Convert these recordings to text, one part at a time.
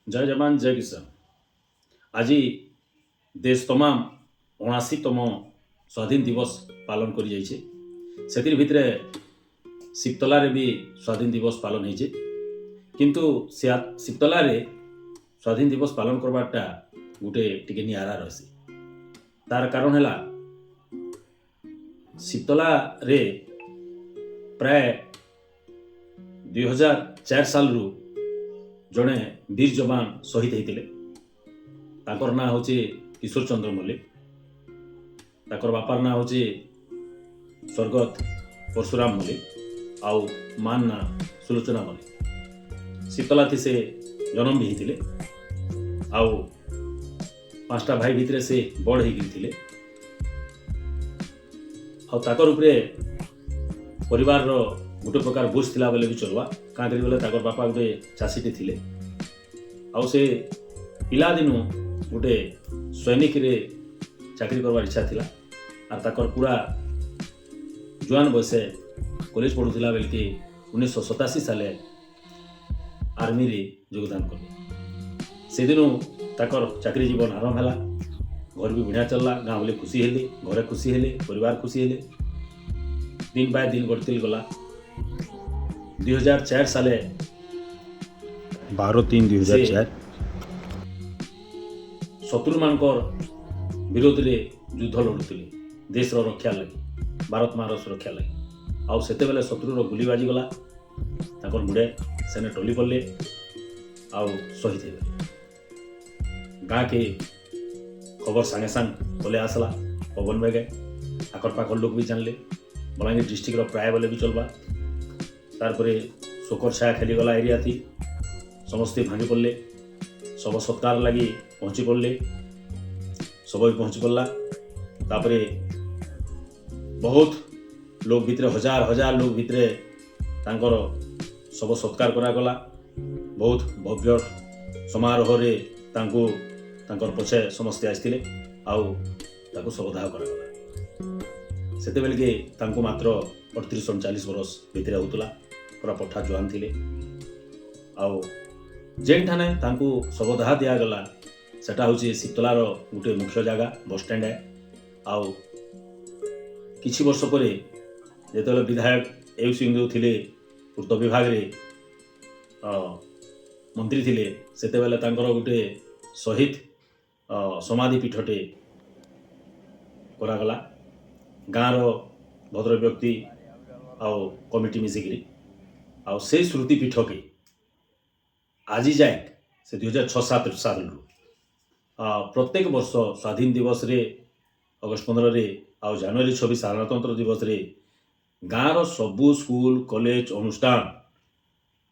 जय जवान जय किसान। आज देश तमाम 79तम स्वाधीन दिवस पालन कर भितर सिकतलारे भी स्वाधीन दिवस पालन हो किंतु सिकतलारे स्वाधीन दिवस पालन करवाटा गोटे टिके निआरा रही। तार कारण है सिकतला रे प्राय 2004 साल जड़े वीर जवान शहीद होते। ताकर ना हूँ किशोर चंद्र मल्लिक, ताकर बापार ना हूँ स्वर्गत परशुराम मल्लिक, आउ मान ना सुलोचना मल्लिक। शीतला थी से जन्म भी होते। आउ 5टा भाई भितर से बड़ होते। आकर उपरे परिवार गोटे प्रकार बोझ थिला बेले भी चलवा क्या करी बोले ताकर बापा गोटे चाषीटे थिले। आउ से पिला दिनु गोटे सैनिक रे चाकरी करवार इच्छा थिला। आर ताकर पूरा जुआन बयसे कॉलेज पढ़ुला बेल के 1987 साले आर्मी रे योगदान कले। से दिनु ताकर चाकरी जीवन आरंभ है। घर भी बढ़िया चलला, गाँव बोले खुशी हेले, घरे खुशी हेले, परिवार खुशी हेले। दिन बाय दिन गड़तिल गला। 2004 साले 12/3/2004 शत्रु मानकर विरोध रे युद्ध लड़ुले देश रक्षा लगी, भारत मार सुरक्षा लगी। आउ सेते बेले शत्रु गुली बाजी गला, ताकर मुड़े सेने टली पड़े, आउ शहीद हो। गाँ के खबर सांगे सांग बोले आसला पवन में गए। आकर पाखर लोग भी जानले। बलांगीर डिस्ट्रिक्ट प्राय बोले भी चलवा। तारपरे शोकर छाया खेली गला एरिया थी, समस्ते भांगी पड़े। सब सत्कार लगी पहुँची पड़े, सब भी पहुँची पड़ला। तापरे बहुत लोग भितर हजार हजार लोग भितर तांकर सब सत्कार करागला। बहुत भव्य समारोह रे तांको तांकर पछे समस्ते आसते आउ ताको शवदाह करागला। सेते बेल के तांको मात्र 38-39 वर्ष भितर होतला। पूरा पठा जुआन थिले। आउ जेन ठाने तांको शवदाह दिया गला सेटा होची सिकतलार गोटे मुख्य जगह बस स्टैंड है। आउ किछि वर्ष परे जेतेबेले विधायक एउ सिंह थिले पूर्त विभाग रे मंत्री थिले, सेतेबेले तांकर गोटे शहीद समाधि पीठटे करागला। गाँव भद्र व्यक्ति आउ कमिटी मिसिकी आउ से श्रुति पीठ के आज जाए से 2006-07 साल प्रत्येक वर्ष स्वाधीन दिवस रे अगस्त 15 रे आउ जनवरी 26 साधारणतंत्र दिवस रे गाँव सबू स्कूल कॉलेज अनुष्ठान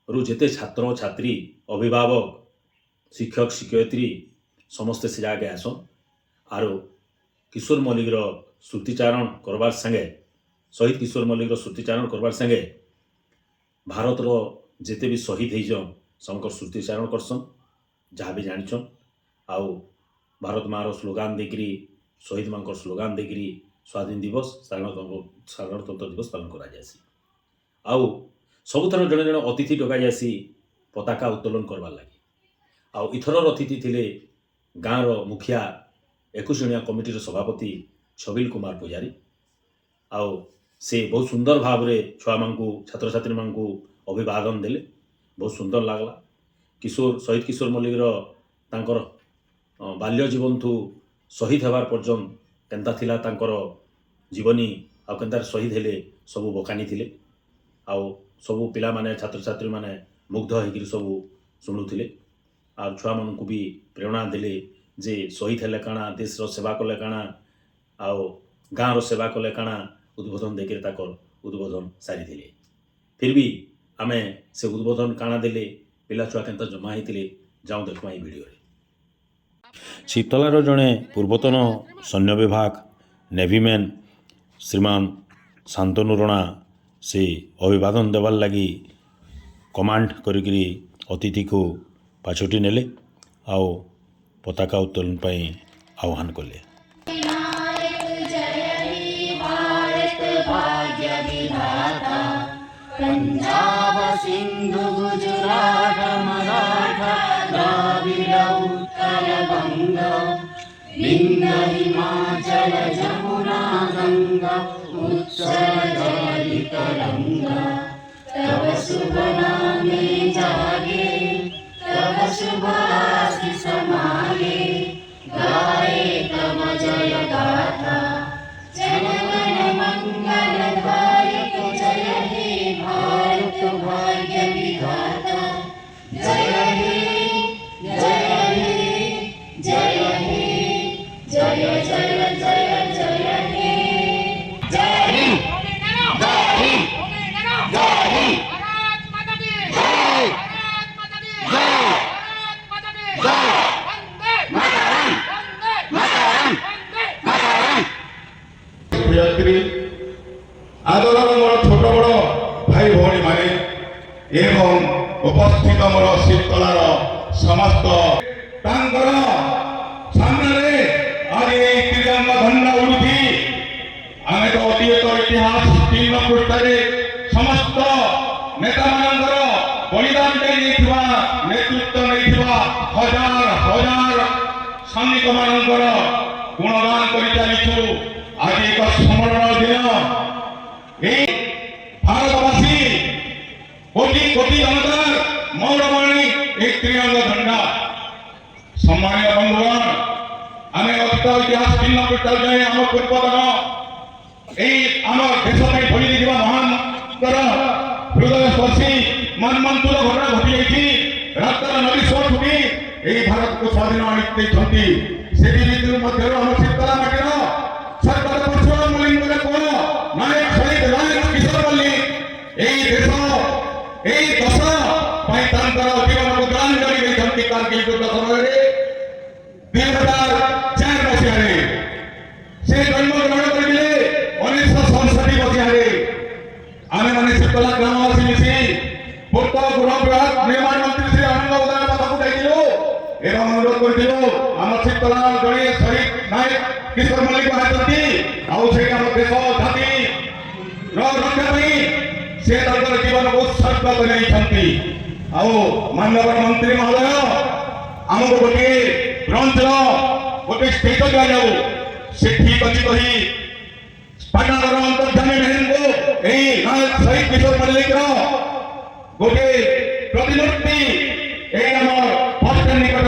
रु जेते छात्र छात्री अभिभावक शिक्षक शिक्षयित्री समस्ते से जाके आसन। आरो किशोर मल्लिक श्रुतिचारण करवार संगे, शहीद किशोर मल्लिक श्रुतिचारण करवार संगे भारत रो जेते भी शहीद होइजन समकर श्रुतिचारण करसन, जहाँ भी जानिछन। आउ भारत मार स्लोगान देकरी शहीद मानकर स्लोगान देकरी स्वाधीन दिवस साधारणतंत्र दिवस पालन करा जायसी। आउ सबुथर जड़े जड़े अतिथि डका जायसी पताका उत्तोलन करवार लगी। आउ इथर अतिथि थिले गाँव मुखिया 21 कमिटी सभापति छबिल कुमार पुजारी। आउ से बहुत सुंदर भाव रे छुआ मानकू छात्र छात्री मानकू अभिवादन देले, बहुत सुंदर लागला। किशोर शहीद किशोर मल्लिक तांकर बाल्य जीवन थू शहीद होवार पर्यंत केंता थिला तांकर जीवनी आ केंता शहीद हेले सबू बखानी थिले। आउ सबू पिला माने छात्र छात्री माने मुग्ध होकर सबू शुणुथिले। आ छुआ मानकू भी प्रेरणा देले जे शहीद हेले काଣା, देश रो सेवा कले काଣା, आउ गाँव रो सेवा कले काଣା उद्बोधन देकर ताकर उद्बोधन सारी थिले। फिर भी आमे से उद्बोधन काଣା देले पिला छुआ केंता जमा होते जाऊँ देखमा ये वीडियो रे। शीतलार जड़े पूर्वतन सैन्य विभाग नेवीमैन श्रीमान शांतनु रणा से अभिवादन देवार लगी कमांड करी अतिथि को पाछोटी नेले आउ पताका उत्तोलन पाई आह्वान कले। पंजाब सिंधु गुजरात मराठा द्राविड उत्कल बंग विंध्य हिमाचल जमुना गंगा उत्कल जलधि तरंगा तव शुभ नामे जागे तव शुभ आशीष मागे गाए तव जय गाथा जनगण मंगलदायक जय हे भारत भाग्य विधाता जय हे जय हे जय हे जय जय जय जय हे जय हिंद जय हिंद जय हिंद भारत माता की जय भारत माता की जय भारत माता की जय वंदे मातरम वंदे मातरम वंदे मातरम प्रियत्री आदरर मोर छोट बड़ भाई भौणी माने एवं उपस्थित मोर शीतलार समस्त तांकर सामने आज त्रिरंगा झंडा उड़ुथी आमे तो अतीत इतिहास 3 पृष्ठरे समस्त नेता मानकर बलिदान देइथिबा नेतृत्व नेइथिबा हजार हजार सैनिक मानकर गुणगान करि चलिछु आज एक स्मरण दिन भारतवासी कोटि कोटि जनतार मौरमणि एक त्रिरंगा झंडा सम्मानीय बंधुगण आमे अतीत इतिहास 3 पृष्ठ जाए आम पूर्वतन आम देश भोली देखा महान हृदय स्पर्शी मनमंतुर घटना घटी जाती रास्तार नदी सो छुटी भारत को स्वाधीन आनी से आम शीतला माटीर सरकार परशुराम मल्लिक पुओ नायक शहीद नायक किशोर मल्लिक देश दश जीवन को दान कर कारगिल युद्ध समय 2004 मसीह से जन्म ग्रहण करते 1967 मसीह आमे मैंने शीतला ग्रामवासी मिसी पूर्व गृह विभाग निर्माण मंत्री श्री आनंद उदय पाखु जाइलु एवं अनुरोध करथिलु आम शीतला जड़े शहीद नायक किशोर मल्लिक हाजती आउ से आम देश जाति रक्षा से जीवन को उत्सर्ग कर माननीय मंत्री महोदय आमको गोटे ब्रंच गोटे स्टेज दिया जाऊ से ठीक अच्छी कही पाटनागर अंतर्जामी बहन को नायक शहीद किशोर मल्लिक गोटे प्रतिमूर्ति बस निकट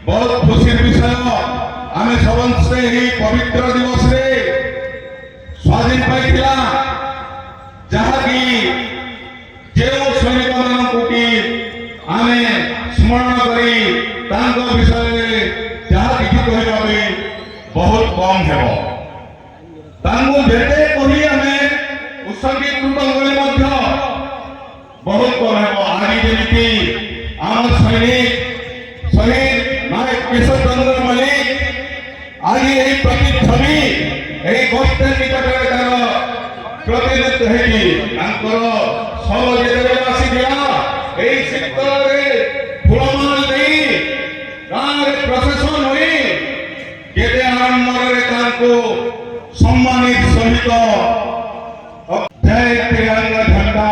बहुत खुशी विषय आम समस्ते पवित्र दिवस रे स्वाधीन पाइला जहाँकि जो सैनिक मानक की आम स्मरण करी विषय जहाँ किसी कहना भी बहुत कम है जेते कही आम उत्सर्गीकृत गले बहुत कम है आज जमी आम सैनिक शहीद नायक किशोर चंद्र मल्लिक आज यही प्रतिच्छवि गोष्ठ निकट प्रतिनिधित्व फूलमाल गाँव प्रशासन हुई केते आडम्बर सम्मानित सहित जय तिरंगा झंडा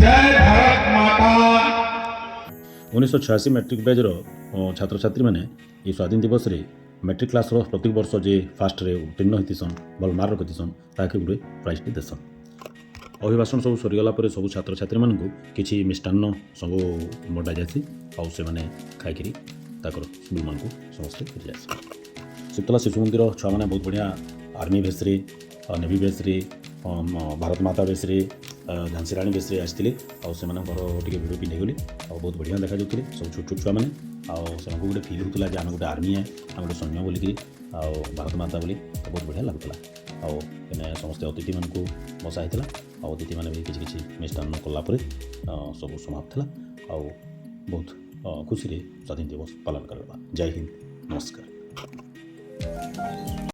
जय भारत माता 1986 मैट्रिक बैचर छात्र छात्री मैंने ये स्वाधीन दिवस रे मैट्रिक क्लास प्रति वर्ष जे फास्ट रे उत्तीर्ण होतीसन भल मार्क रखतीसन ताके गुटे प्राइज टी देसन अभिभाषण सब सरीगला सब छात्र छात्री मानू किसी मिष्टान्न सब बटा जासी आउ से मैंने खाई ताकर स्कूल मान समस्ते फेरी जाए शीतला शिशु मंदिर छुआ मैंने बहुत बढ़िया आर्मी भेस्रे नेवी भेस्रे भारत माता भेस्रे झांसी राणी भेस्रे आसते आते भिड़ पिंधे गली बहुत बढ़िया देखा जाते सब छोट छोट छुआ मैंने गोटे फिल होता है आम गोटे आर्मी है आम गोटे सैन्य बोलिक भारत माता बोली बहुत बढ़िया लगुला आने समस्त अतिथि मानक बसा होता अतिथि मैंने भी किसी मिष्टान्न कलापर सब समाप्त है बहुत खुशी स्वाधीन दिवस पालन करवा जय हिंद नमस्कार।